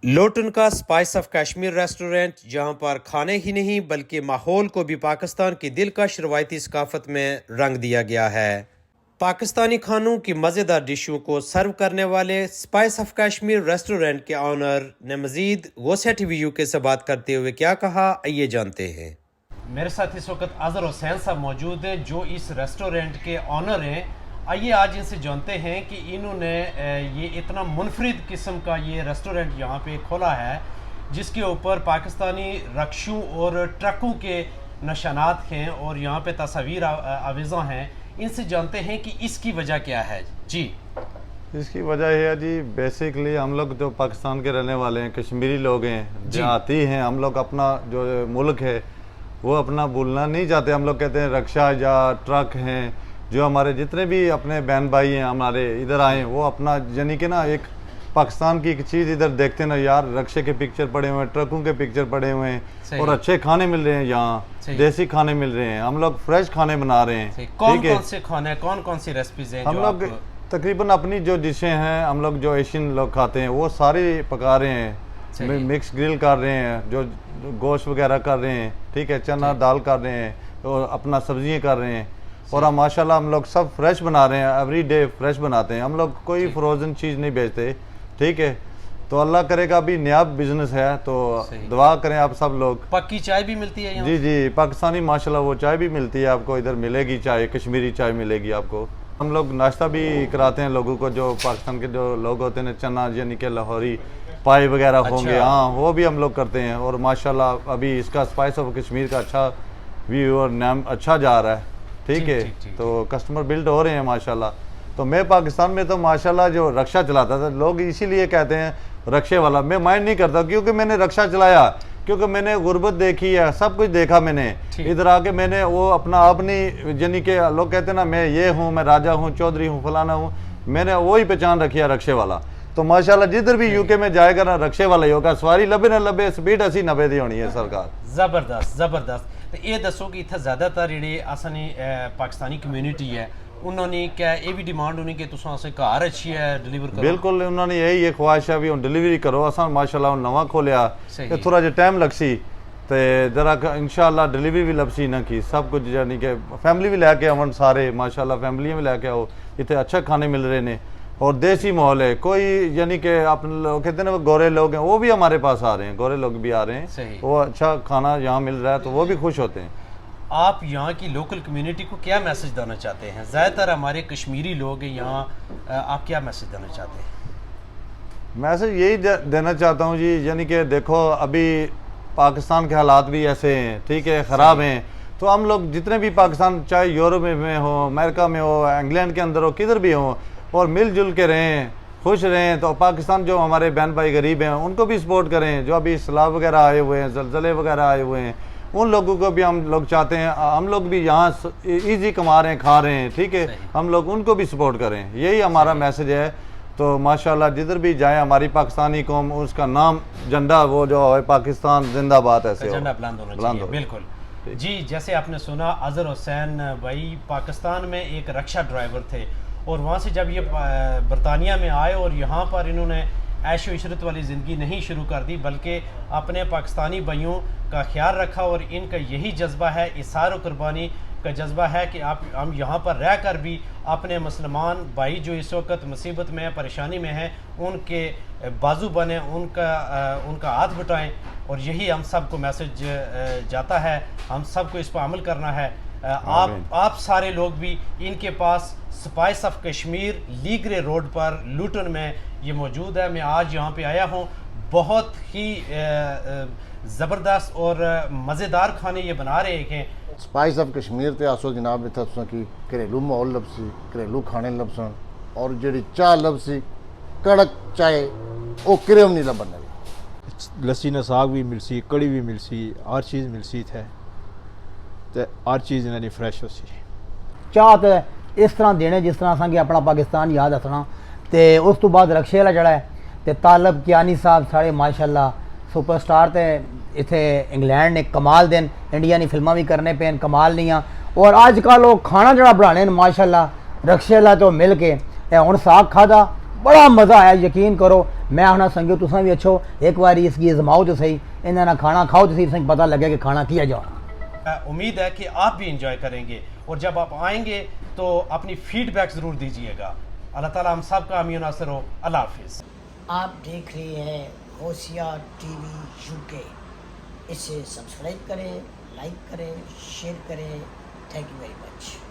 لوٹن کا spice of Kashmir restaurant, جہاں پر کھانے ہی نہیں بلکہ ماحول کو بھی پاکستان کی دلکش روایتی ثقافت میں رنگ دیا گیا ہے۔ پاکستانی کھانوں کی مزیدار ڈشوں کو سرو کرنے والے اسپائس آف کشمیر ریسٹورنٹ کے آنر نے مزید غوثیہ ٹی وی یو کے سے بات کرتے ہوئے کیا کہا، آئیے جانتے ہیں۔ میرے ساتھ اس وقت اظہر حسین صاحب موجود ہیں جو اس ریسٹورنٹ کے آنر ہیں۔ آئیے آج ان سے جانتے ہیں کہ انہوں نے یہ اتنا منفرد قسم کا یہ ریسٹورنٹ یہاں پہ کھولا ہے جس کے اوپر پاکستانی رکشوں اور ٹرکوں کے نشانات ہیں اور یہاں پہ تصاویر آویزاں ہیں۔ ان سے جانتے ہیں کہ اس کی وجہ کیا ہے۔ جی، اس کی وجہ یہ ہے جی بیسکلی ہم لوگ جو پاکستان کے رہنے والے ہیں، کشمیری لوگ ہیں، دیہاتی ہیں، ہم لوگ اپنا جو ملک ہے وہ اپنا بھولنا نہیں چاہتے۔ ہم لوگ کہتے ہیں رکشہ یا ٹرک ہیں، جو ہمارے جتنے بھی اپنے بہن بھائی ہیں ہمارے ادھر آئے ہیں، وہ اپنا یعنی کہ نا ایک پاکستان کی ایک چیز ادھر دیکھتے ہیں نا یار، رکشے کے پکچر پڑے ہوئے ہیں، ٹرکوں کے پکچر پڑے ہوئے ہیں اور اچھے کھانے مل رہے ہیں یہاں، دیسی کھانے مل رہے ہیں، ہم لوگ فریش کھانے بنا رہے ہیں۔ کون کون سے کھانے، کون کون سی ریسپیز ہیں؟ ہم لوگ تقریباً اپنی جو ڈشیں ہیں ہم لوگ جو ایشین لوگ کھاتے ہیں وہ ساری پکا رہے ہیں، مکس گرل کر رہے ہیں، جو گوشت وغیرہ کر رہے ہیں، ٹھیک ہے، چنا دال کر رہے ہیں اور اپنا سبزیاں کر رہے ہیں، اور ہم ماشاءاللہ ہم لوگ سب فریش بنا رہے ہیں، ایوری ڈے فریش بناتے ہیں، ہم لوگ کوئی فروزن چیز نہیں بیچتے، ٹھیک ہے۔ تو اللہ کرے گا ابھی نیا بزنس ہے تو دعا کریں آپ سب لوگ۔ پکی چائے بھی ملتی ہے یہاں؟ جی جی، پاکستانی ماشاءاللہ وہ چائے بھی ملتی ہے آپ کو، ادھر ملے گی چائے، کشمیری چائے ملے گی آپ کو۔ ہم لوگ ناشتہ بھی کراتے ہیں لوگوں کو، جو پاکستان کے جو لوگ ہوتے ہیں، چنا یعنی کہ لاہوری پائے وغیرہ ہوں گے، ہاں وہ بھی ہم لوگ کرتے ہیں، اور ماشاءاللہ ابھی اس کا اسپائس آف کشمیر کا اچھا ویو اور نام اچھا جا رہا ہے، ٹھیک ہے، تو کسٹمر بلڈ ہو رہے ہیں ماشاءاللہ۔ تو میں پاکستان میں تو ماشاءاللہ جو رکشہ چلاتا تھا، لوگ اسی لیے کہتے ہیں رکشے والا، میں مائنڈ نہیں کرتا کیونکہ میں نے رکشہ چلایا، کیونکہ میں نے غربت دیکھی ہے، سب کچھ دیکھا میں نے، ادھر آ کے میں نے وہ اپنا اپنی یعنی کہ لوگ کہتے ہیں نا میں یہ ہوں، میں راجہ ہوں، چودھری ہوں، فلانا ہوں، میں نے وہی پہچان رکھی ہے رکشے والا۔ تو ماشاءاللہ جدھر بھی یو کے میں جائے گا نا رکشے والا ہی ہوگا، سواری لبے نہ لبے، سپیڈ 80-90 دی ہونی ہے سرکار۔ زبردست زبردست۔ یہ دسو کہ اتنا زیادہ تر جڑے اصل پاکستانی کمیونٹی ہے انہوں نے کیا یہ بھی ڈیمانڈ ہونی کہ تساں اسے گھر اچھی ہے ڈلیور کرو؟ بالکل، انہوں نے یہی خواہش ہے بھی ڈلیوری کرو، اساں ماشاءاللہ نواں کھولیا کہ تھوڑا جا ٹائم لگ سی تے ذرا انشاءاللہ ڈلیوری بھی لبسی نہ کی، سب کچھ یعنی کہ فیملی بھی لے کے آون سارے ماشاءاللہ، فیملیاں بھی لے کے آؤ، اتنے اچھا کھانے مل رہے ہیں اور دیسی ماحول ہے، کوئی یعنی کہ اپنے لوگ کہتے ہیں نا گورے لوگ ہیں وہ بھی ہمارے پاس آ رہے ہیں، گورے لوگ بھی آ رہے ہیں، وہ اچھا کھانا یہاں مل رہا ہے تو وہ بھی خوش ہوتے ہیں۔ آپ یہاں کی لوکل کمیونٹی کو کیا میسج دینا چاہتے ہیں؟ زیادہ تر ہمارے کشمیری لوگ ہیں یہاں، آپ کیا میسج دینا چاہتے ہیں؟ میسج یہی دینا چاہتا ہوں جی، یعنی کہ دیکھو ابھی پاکستان کے حالات بھی ایسے ہیں، ٹھیک ہے، خراب ہیں، تو ہم لوگ جتنے بھی پاکستان چاہے یورپ میں ہو، امریکہ میں ہو، انگلینڈ کے اندر ہو، کدھر بھی ہوں، اور مل جل کے رہیں، خوش رہیں، تو پاکستان جو ہمارے بہن بھائی غریب ہیں ان کو بھی سپورٹ کریں، جو ابھی سیلاب وغیرہ آئے ہوئے ہیں، زلزلے وغیرہ آئے ہوئے ہیں، ان لوگوں کو بھی ہم لوگ چاہتے ہیں، ہم لوگ بھی یہاں ایزی کما رہے ہیں، کھا رہے ہیں، ٹھیک ہے، ہم لوگ ان کو بھی سپورٹ کریں، یہی ہمارا میسج ہے۔ تو ماشاءاللہ جدھر بھی جائیں ہماری پاکستانی قوم، اس کا نام جھنڈا وہ جو ہے پاکستان زندہ باد ایسے ہو، جھنڈا بلند ہونا چاہیے، بالکل۔ جی، جیسے آپ نے سنا اظہر حسین بھائی پاکستان میں ایک رکشہ ڈرائیور تھے، اور وہاں سے جب یہ برطانیہ میں آئے اور یہاں پر انہوں نے عیش و عشرت والی زندگی نہیں شروع کر دی بلکہ اپنے پاکستانی بھائیوں کا خیال رکھا، اور ان کا یہی جذبہ ہے، اثار و قربانی کا جذبہ ہے کہ ہم یہاں پر رہ کر بھی اپنے مسلمان بھائی جو اس وقت مصیبت میں پریشانی میں ہیں ان کے بازو بنیں، ان کا ہاتھ بٹائیں، اور یہی ہم سب کو میسج جاتا ہے، ہم سب کو اس پر عمل کرنا ہے۔ آپ سارے لوگ بھی ان کے پاس اسپائس آف کشمیر لیگرے روڈ پر لوٹن میں یہ موجود ہے۔ میں آج یہاں پہ آیا ہوں، بہت ہی زبردست اور مزیدار کھانے یہ بنا رہے ہیں۔ اسپائس آف کشمیر تے آسو جناب اتنا تساں کی گھریلو ماحول لبسی، گھریلو کھانے لبسن، اور جڑی چاہ لبسی کڑک چائے وہ کریم نہیں لبن لگی، لسی نے ساگ بھی ملسی، کڑی بھی ملسی، ہر چیز ملسی تھے تے ہر چیز انہوں نے فریش ہو سی۔ چاہ تے اس طرح دینے جس طرح اساں اپنا پاکستان یاد رکھنا، تے اس تو بعد رکشے والا جڑا ہے تے طالب کیانی صاحب سارے ماشاءاللہ سپر سٹار تے اتنے انگلینڈ نے کمال دین، انڈیا نے فلماں بھی کرنے پین کمال نہیں ہیں، اور آج کل وہ کھانا جڑا بنانے ماشاءاللہ رکشے والا تو مل کے ہن ساگ کھادا بڑا مزہ آیا یقین کرو میں آنا سنگیو تساں بھی اچھو ایک باری اس کی ازماؤ تو صحیح انہاں نہ کھانا کھاؤ تو صحیح تساں پتہ لگے کہ کھانا کیا جا امید ہے کہ آپ بھی انجوائے کریں گے اور جب آپ آئیں گے تو اپنی فیڈ بیک ضرور دیجیے گا. اللہ تعالیٰ ہم سب کا امین و ناصر ہو. اللہ حافظ. آپ دیکھ رہے ہیں غوثیہ ٹی وی UK. اسے سبسکرائب کریں، لائک کریں، شیئر کریں. Thank you very much.